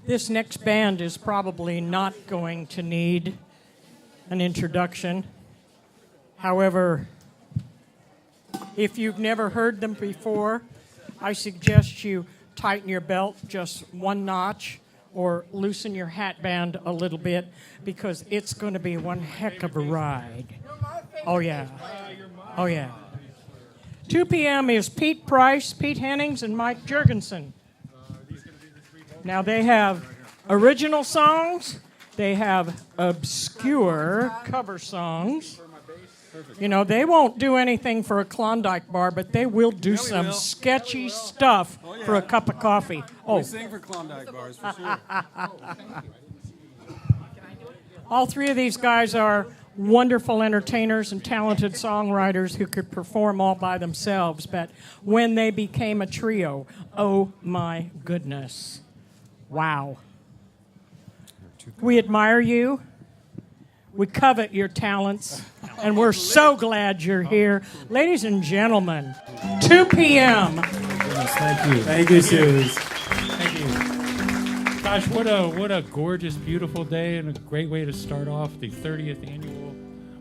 This next band is probably not going to need an introduction. However, if you've never heard them before, I suggest you tighten your belt just one notch or loosen your hat band a little bit, because it's going to be one heck of a ride. Oh, yeah. Oh, yeah. 2 p.m. is Pete Price, Pete Hennings, and Mike Jurgensen. Now, they have original songs. They have obscure cover songs. You know, they won't do anything for a Klondike bar, but they will do some sketchy stuff for a cup of coffee. Oh, we sing for Klondike bars, for sure. All three of these guys are wonderful entertainers and talented songwriters who could perform all by themselves, but when they became a trio, oh my goodness. Wow. We admire you. We covet your talents, and we're so glad you're here. Ladies and gentlemen, 2 p.m. Thank you. Thank you, Suze. Thank you. Gosh, what a gorgeous, beautiful day, and a great way to start off the 30th annual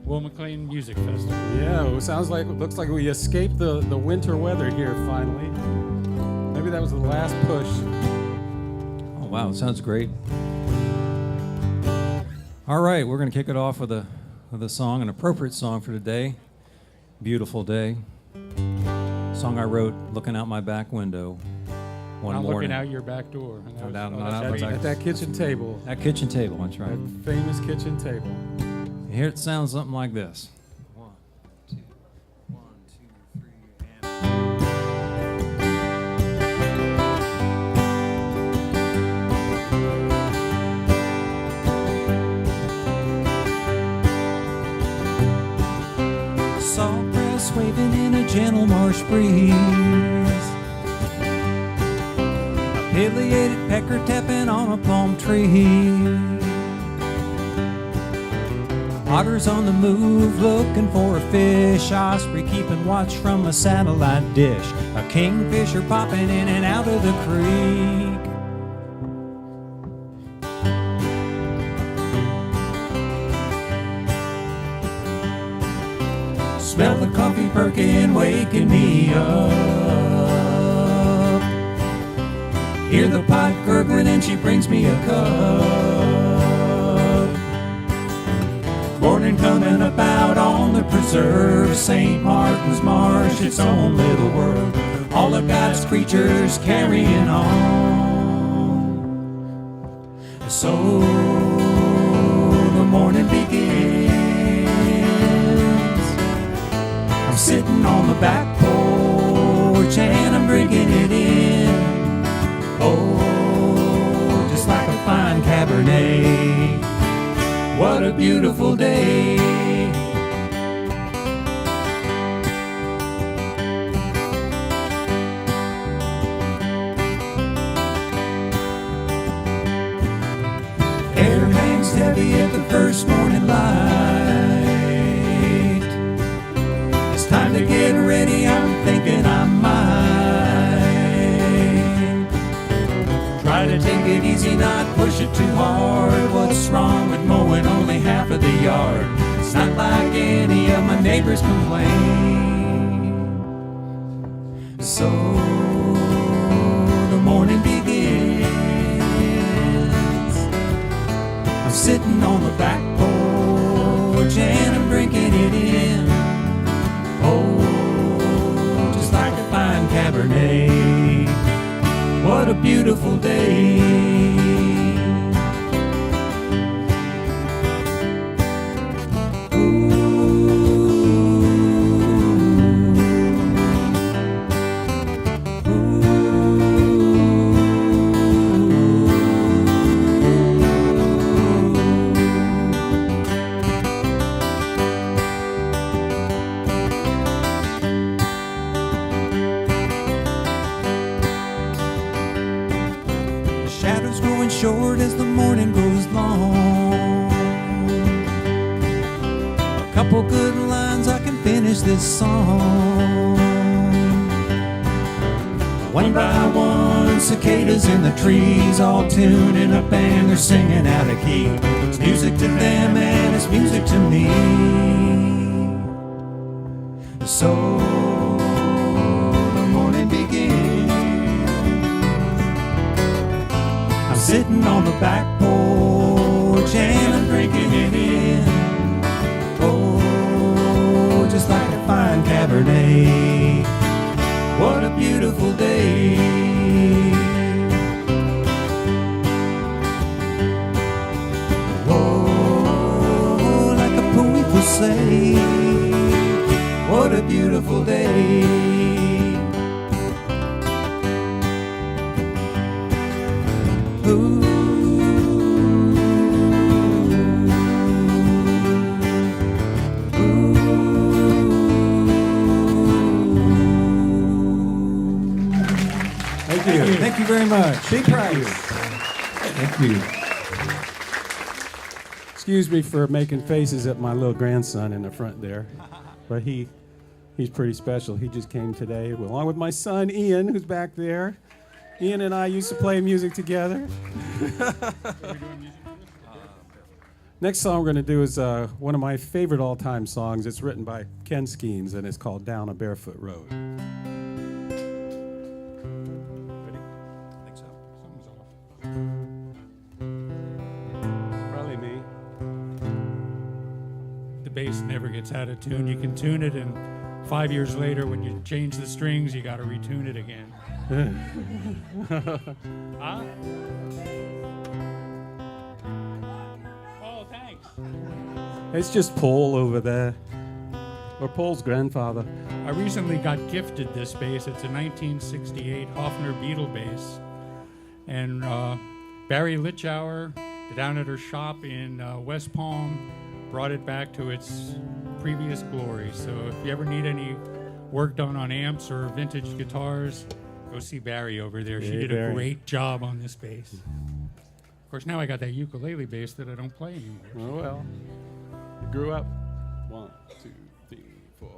Will McLean Music Festival. Yeah, looks like we escaped the winter weather here finally. Maybe that was the last push. Oh, wow, sounds great. All right, we're going to kick it off with a song, an appropriate song for today. Beautiful day. Song I wrote looking out my back window one Not morning. looking out your back door. At that kitchen table. That kitchen table, that's right. That famous kitchen table. Here it sounds something like this. 1, 2, 1, 2, 3, and... Sawgrass waving in a gentle marsh breeze, a pileated pecker tapping on a palm tree. Otters on the move looking for a fish, osprey keeping watch from a satellite dish, a kingfisher popping in and out of the creek. Smell the coffee perking, waking me up. Hear the pot gurgling and she brings me a cup. Morning coming up out on the preserve, St. Martin's Marsh, its own little world. All of God's creatures carrying on. So the morning begins. I'm sitting on the back porch and I'm drinking it in. Oh, just like a fine Cabernet. What a beautiful day. Air hangs heavy at the first morning light. It's time to get ready, I'm thinking I might try to take it easy, not push it too hard. What's wrong with mowing only half of the yard? It's not like any of my neighbors complain. So the morning begins. I'm sitting on the back porch and I'm drinking it in. Oh, just like a fine Cabernet. What a beautiful day. Short as the morning grows long. A couple good lines, I can finish this song. One by one, cicadas in the trees, all tuning up and they're singing out of key. It's music to them and it's music to me. So the morning begins. I'm sitting on the back porch and I'm drinking it in. Oh, just like a fine Cabernet. What a beautiful day. Oh, like a poet would say, what a beautiful day. Ooh. Thank you very much. Big prize. Thank you. Excuse me for making faces at my little grandson in the front there, but he's pretty special. He just came today, along with my son Ian, who's back there. Ian and I used to play music together. Next song we're going to do is one of my favorite all-time songs. It's written by Ken Skeens, and it's called Down a Barefoot Road. Probably me. The bass never gets out of tune. You can tune it, and 5 years later, when you change the strings, you got to retune it again. Huh? Oh, thanks. It's just Paul over there, or Paul's grandfather. I recently got gifted this bass. It's a 1968 Hofner Beetle bass. And Barry Litschauer, down at her shop in West Palm, brought it back to its previous glory. So if you ever need any work done on amps or vintage guitars, go see Barry over there. She did Barry. a great job on this bass. Of course, now I got that ukulele bass that I don't play anymore. Oh well, you grew up. 1, 2, 3, 4.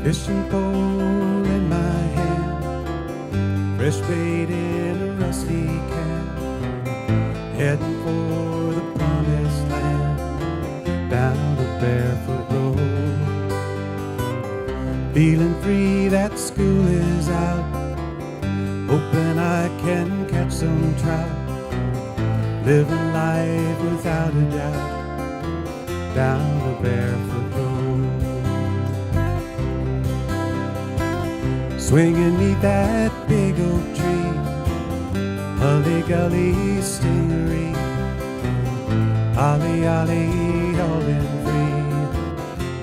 Fishing pole in my hand, fresh bait in a rusty can, heading for the promised land, down the barefoot road. Feeling free that school is out, hoping I can catch some trout, living life without a doubt, down the barefoot road. Swinging 'neath that big oak tree, Hully gully stingery, ollie ollie all been free,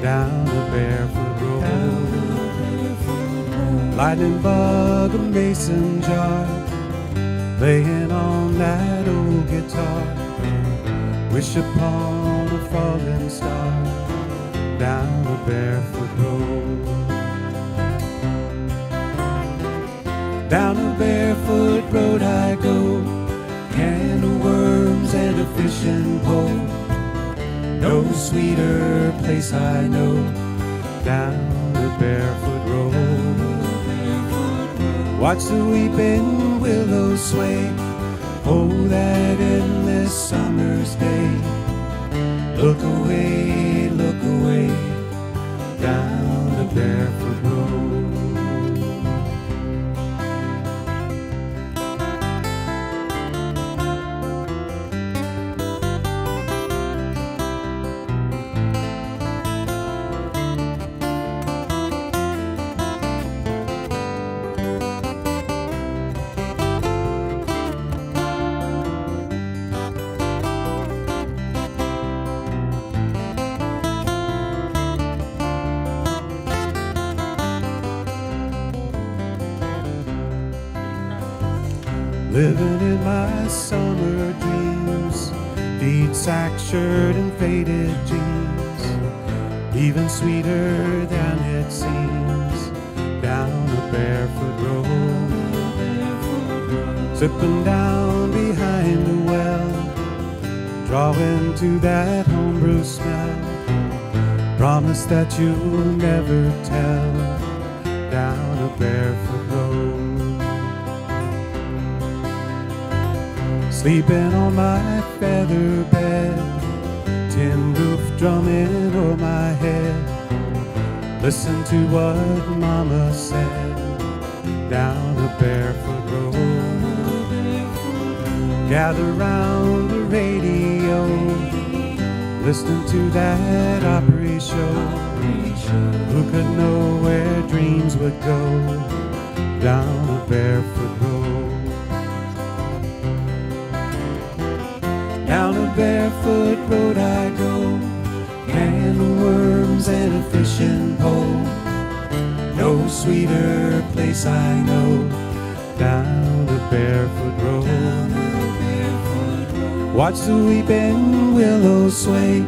down the barefoot road. Lightning bug, a mason jar, playing on that old guitar, wish upon a falling star, down the barefoot road. Down a barefoot road I go, can of worms and a fishing pole. No sweeter place I know, down the barefoot road. Watch the weeping willows sway, oh that endless summer's day. Look away, down the barefoot road. Living in my summer dreams, feed sack shirt and faded jeans, even sweeter than it seems, down barefoot road, sipping down behind the well, drawing to that homebrew smell. Promise that you'll never tell, down a barefoot road. Sleeping on my feather bed, tin roof drumming o'er my head. Listen to what Mama said, down a barefoot road. Gather round the radio, listening to that Opry show. Who could know where dreams would go, down a barefoot road. Down a barefoot road I go, carrying the worms and a fishing pole. No sweeter place I know, down a barefoot road. Watch the weeping willows sway,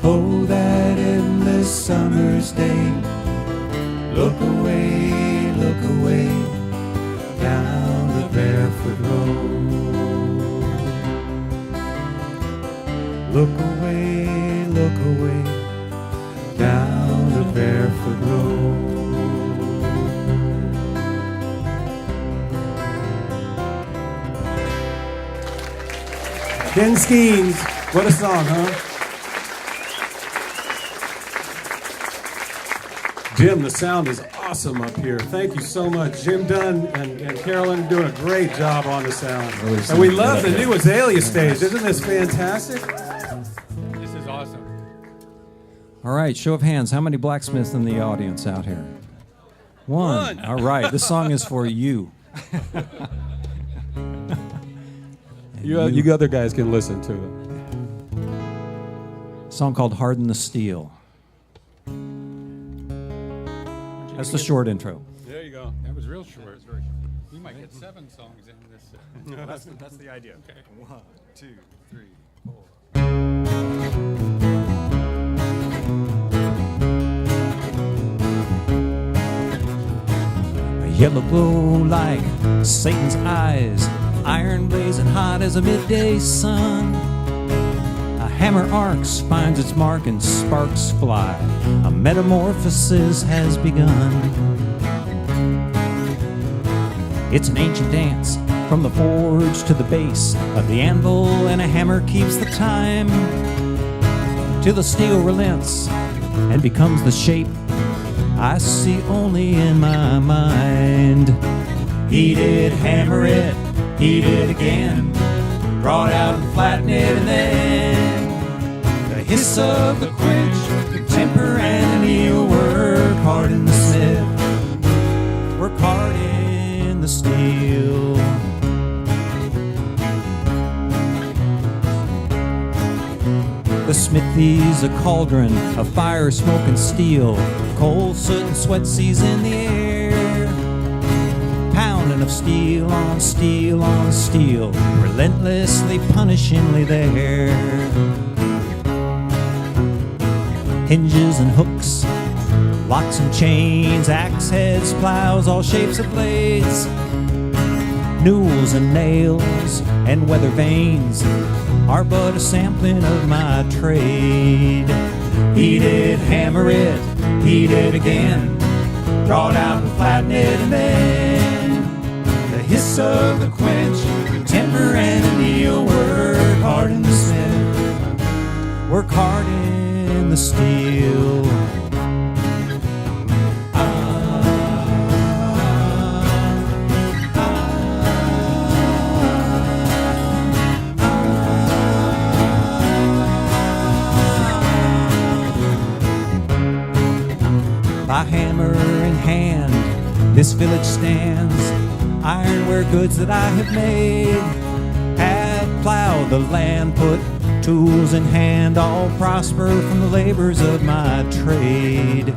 oh, that endless summer's day. Look away, down the barefoot road. Look away, down the barefoot road. Ken Skeens, what a song, huh? Jim, the sound is awesome up here. Thank you so much. Jim Dunn and Carolyn doing a great job on the sound. And we love the new Azalea stage. Isn't this fantastic? This is awesome. All right, show of hands. How many blacksmiths in the audience out here? One. All right, this song is for you. You other guys can listen to it. A song called Harden the Steel. That's the short intro. There you go. That was real short. We might get 7 songs in this. That's the idea. Okay. 1, 2, 3, 4. A yellow glow like Satan's eyes, iron blazing hot as a midday sun. A hammer arcs, finds its mark, and sparks fly. A metamorphosis has begun. It's an ancient dance, from the forge to the base of the anvil, and a hammer keeps the time till the steel relents and becomes the shape I see only in my mind. He did hammer it, he did again, draw it out and flatten it, and then the hiss of the quench, the temper and anneal. Work hard in the smith, work hard in the steel. The smithy's a cauldron of fire, smoke, and steel. Coal, soot, and sweat season the air. Pounding of steel on steel on steel, relentlessly, punishingly there. Hinges and hooks, locks and chains, axe heads, plows, all shapes of blades. Newels and nails and weather vanes are but a sampling of my trade. He did hammer it, he did again, draw it out and flatten it, and then the hiss of the quench, temper and anneal. Work hard in the smith, work hard in the steel. By hammer in hand, this village stands. Ironware goods that I have made have plowed the land, put tools in hand, all prosper from the labors of my trade.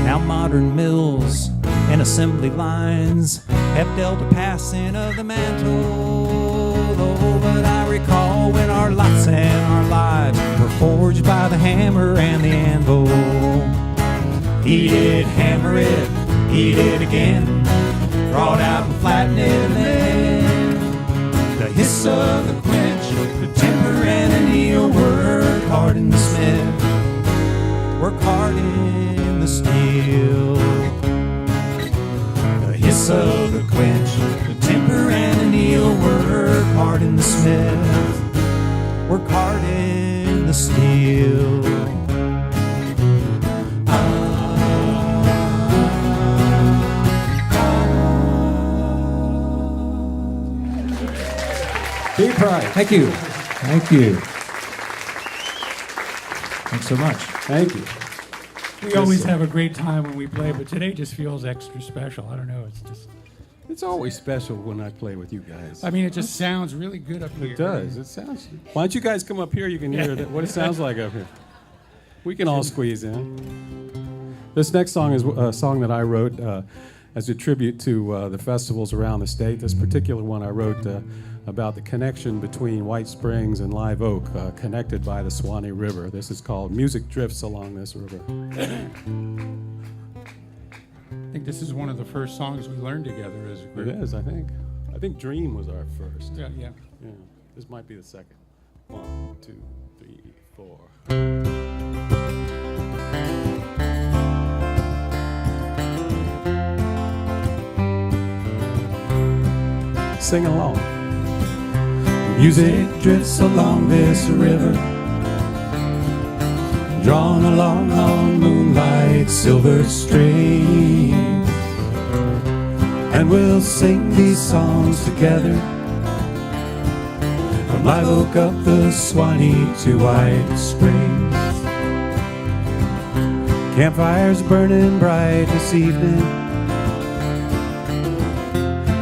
Now modern mills and assembly lines have dealt a passing of the mantle. Oh, but I recall when our lots and our lives were forged by the hammer and the anvil. Eat it, hammer it, eat it again. Draw it out and flatten it, and then the hiss of the quench, the temper and anneal. Work hard in the smith, work hard in the steel. The hiss of the quench, the temper and anneal. Work hard in the smith, work hard in the steel. Big pride. Thank you. Thank you. Thanks so much. Thank you. We always have a great time when we play, but today just feels extra special. I don't know. It's always special when I play with you guys. I mean, it just sounds really good up here. It does. It sounds. Why don't you guys come up here? You can hear what it sounds like up here. We can all squeeze in. This next song is a song that I wrote as a tribute to the festivals around the state. This particular one I wrote about the connection between White Springs and Live Oak, connected by the Suwannee River. This is called Music Drifts Along This River. I think this is one of the first songs we learned together as a It group. is, I think. I think Dream was our first. Yeah. Yeah. This might be the second. 1, 2, 3, 4. Sing along. Music drifts along this river, drawn along on moonlight silver streams, and we'll sing these songs together from Live Oak up the Suwannee to White Springs. Campfires burning bright this evening,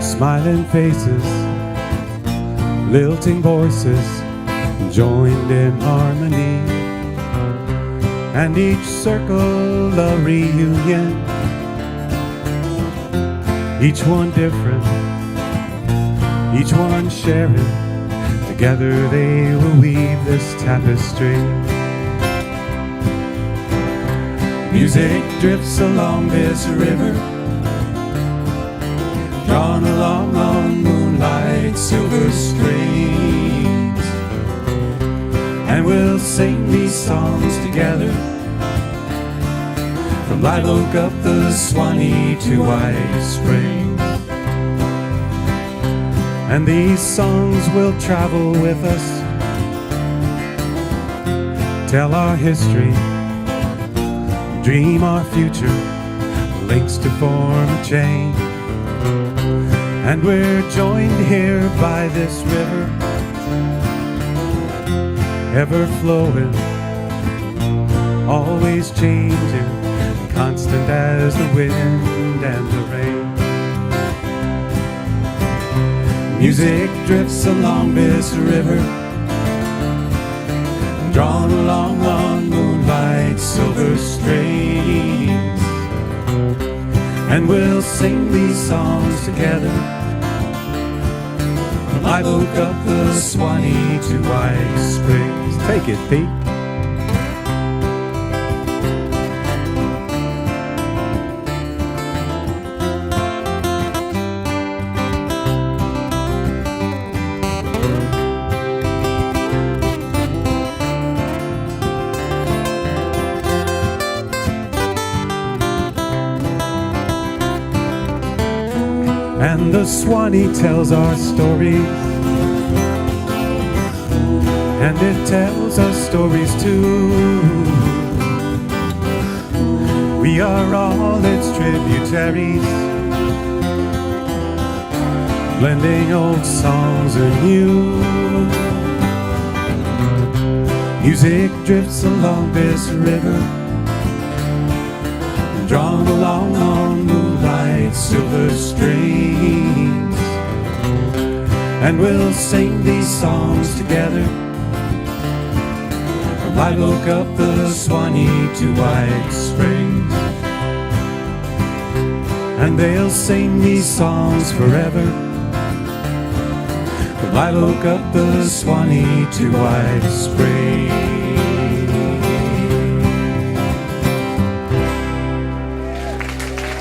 smiling faces, lilting voices joined in harmony, and each circle a reunion, each one different, each one sharing. Together they will weave this tapestry. Music drifts along this river, drawn along on moonlight silver strings, and we'll sing these songs together from Live Oak up the Suwannee to White Springs. And these songs will travel with us, tell our history, dream our future, links to form a chain. And we're joined here by this river, ever flowing, always changing, constant as the wind and the rain. Music drifts along this river, drawn along on moonlight silver strings, and we'll sing these songs together from Live Oak up the Suwannee to White Springs. Take it, Pete. And the Suwannee tells our stories, and it tells us stories too. We are all its tributaries, blending old songs and new. Music drifts along this river, drawn along on moonlight silver strings, and we'll sing these songs together from Live Oak up the Suwannee to White Springs. And they'll sing these songs forever from Live Oak up the Suwannee to White Springs.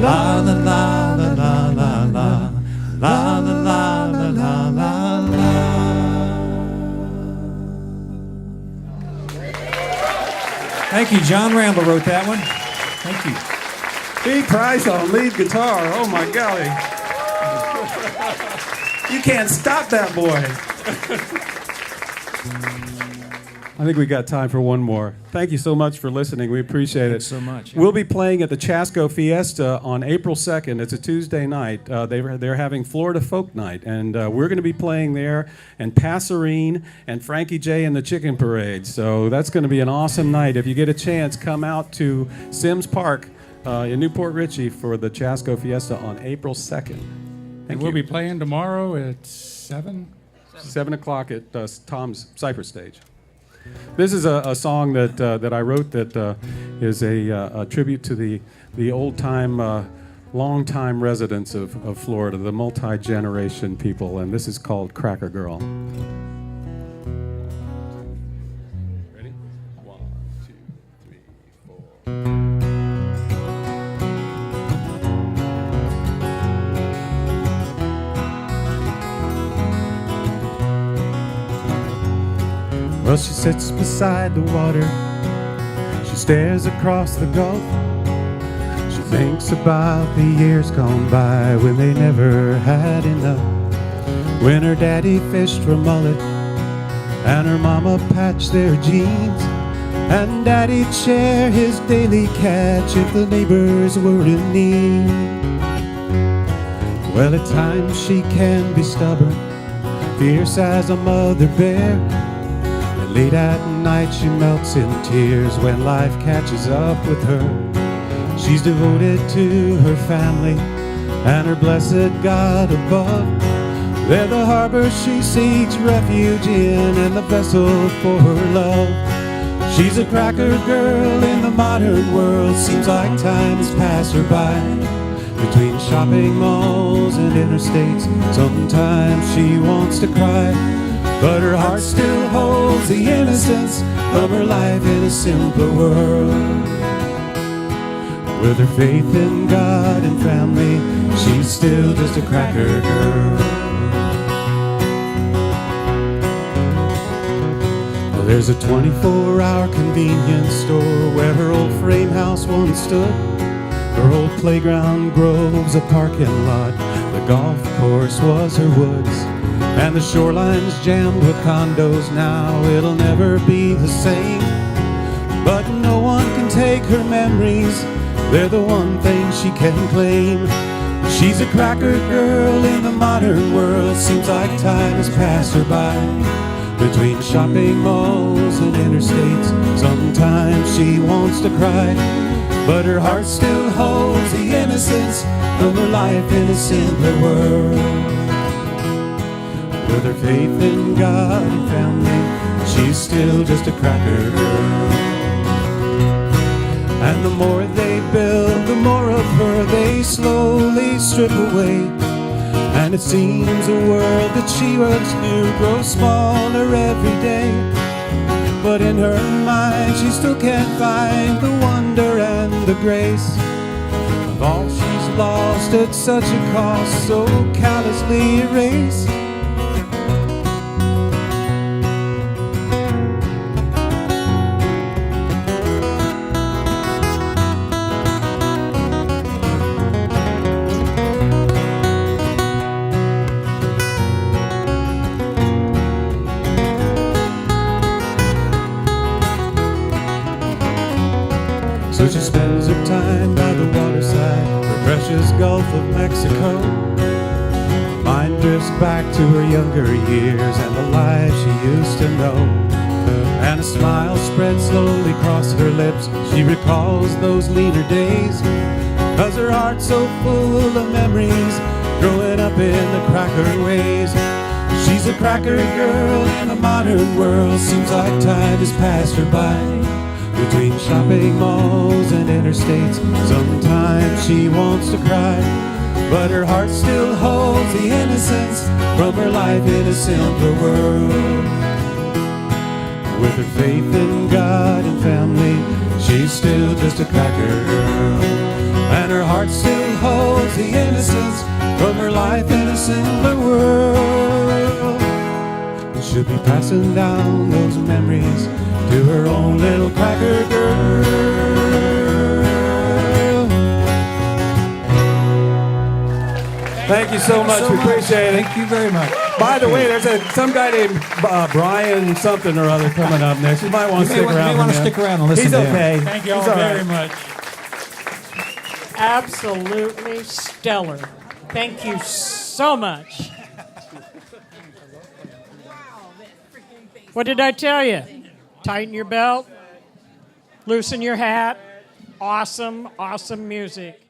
La la la la la la la. La la la la la la la. Thank you. John Randall wrote that one. Thank you. Pete Price on lead guitar. Oh my golly. You can't stop that boy. I think we got time for one more. Thank you so much for listening. We appreciate it. Thanks so much. We'll be playing at the Chasco Fiesta on April 2nd. It's a Tuesday night. They're having Florida Folk Night, and we're going to be playing there, and Passerine and Frankie J and the Chicken Parade. So that's going to be an awesome night. If you get a chance, come out to Sims Park in Newport Richey for the Chasco Fiesta on April 2nd. And we'll be playing tomorrow at 7? 7 o'clock at Tom's Cypress Stage. This is a song that I wrote that is a tribute to the old-time, long-time residents of Florida, the multi-generation people, and this is called Cracker Girl. Ready? 1, 2, 3, 4. Well, she sits beside the water. She stares across the gulf. She thinks about the years gone by when they never had enough. When her daddy fished for mullet and her mama patched their jeans, and daddy'd share his daily catch if the neighbors were in need. Well, at times she can be stubborn, fierce as a mother bear. Late at night she melts in tears when life catches up with her. She's devoted to her family and her blessed God above. They're the harbor she seeks refuge in and the vessel for her love. She's a cracker girl in the modern world. Seems like time has passed her by. Between shopping malls and interstates, sometimes she wants to cry. But her heart still holds the innocence of her life in a simpler world. With her faith in God and family, she's still just a cracker girl. Well, there's a 24-hour convenience store where her old frame house once stood. Her old playground groves a parking lot. The golf course was her woods. And the shoreline's jammed with condos now. It'll never be the same. But no one can take her memories. They're the one thing she can claim. She's a cracker girl in the modern world. Seems like time has passed her by. Between shopping malls and interstates, sometimes she wants to cry. But her heart still holds the innocence of her life in a simpler world. With her faith in God and family, she's still just a cracker girl. And the more they build, the more of her they slowly strip away. And it seems the world that she once knew grows smaller every day. But in her mind she still can't find the wonder and the grace of all she's lost at such a cost, so callously erased. So she spends her time by the waterside, the precious Gulf of Mexico. Her mind drifts back to her younger years and the life she used to know. And a smile spreads slowly across her lips. She recalls those leaner days, 'cause her heart's so full of memories, growing up in the cracker ways. She's a cracker girl in a modern world. Seems like time has passed her by. Between shopping malls and interstates, sometimes she wants to cry. But her heart still holds the innocence from her life in a simpler world. With her faith in God and family, she's still just a cracker girl. And her heart still holds the innocence from her life in a simpler world. And she'll be passing down those memories to her own little cracker girl. Thank you so much. We appreciate it. Thank you very much. By the way, there's some guy named Brian something or other coming up next. You might want to stick around. You may want to for him. stick around and listen He's to him. okay. Thank you all He's all very right. much. Absolutely stellar. Thank you so much. What did I tell you? Tighten your belt, loosen your hat. Awesome, awesome music.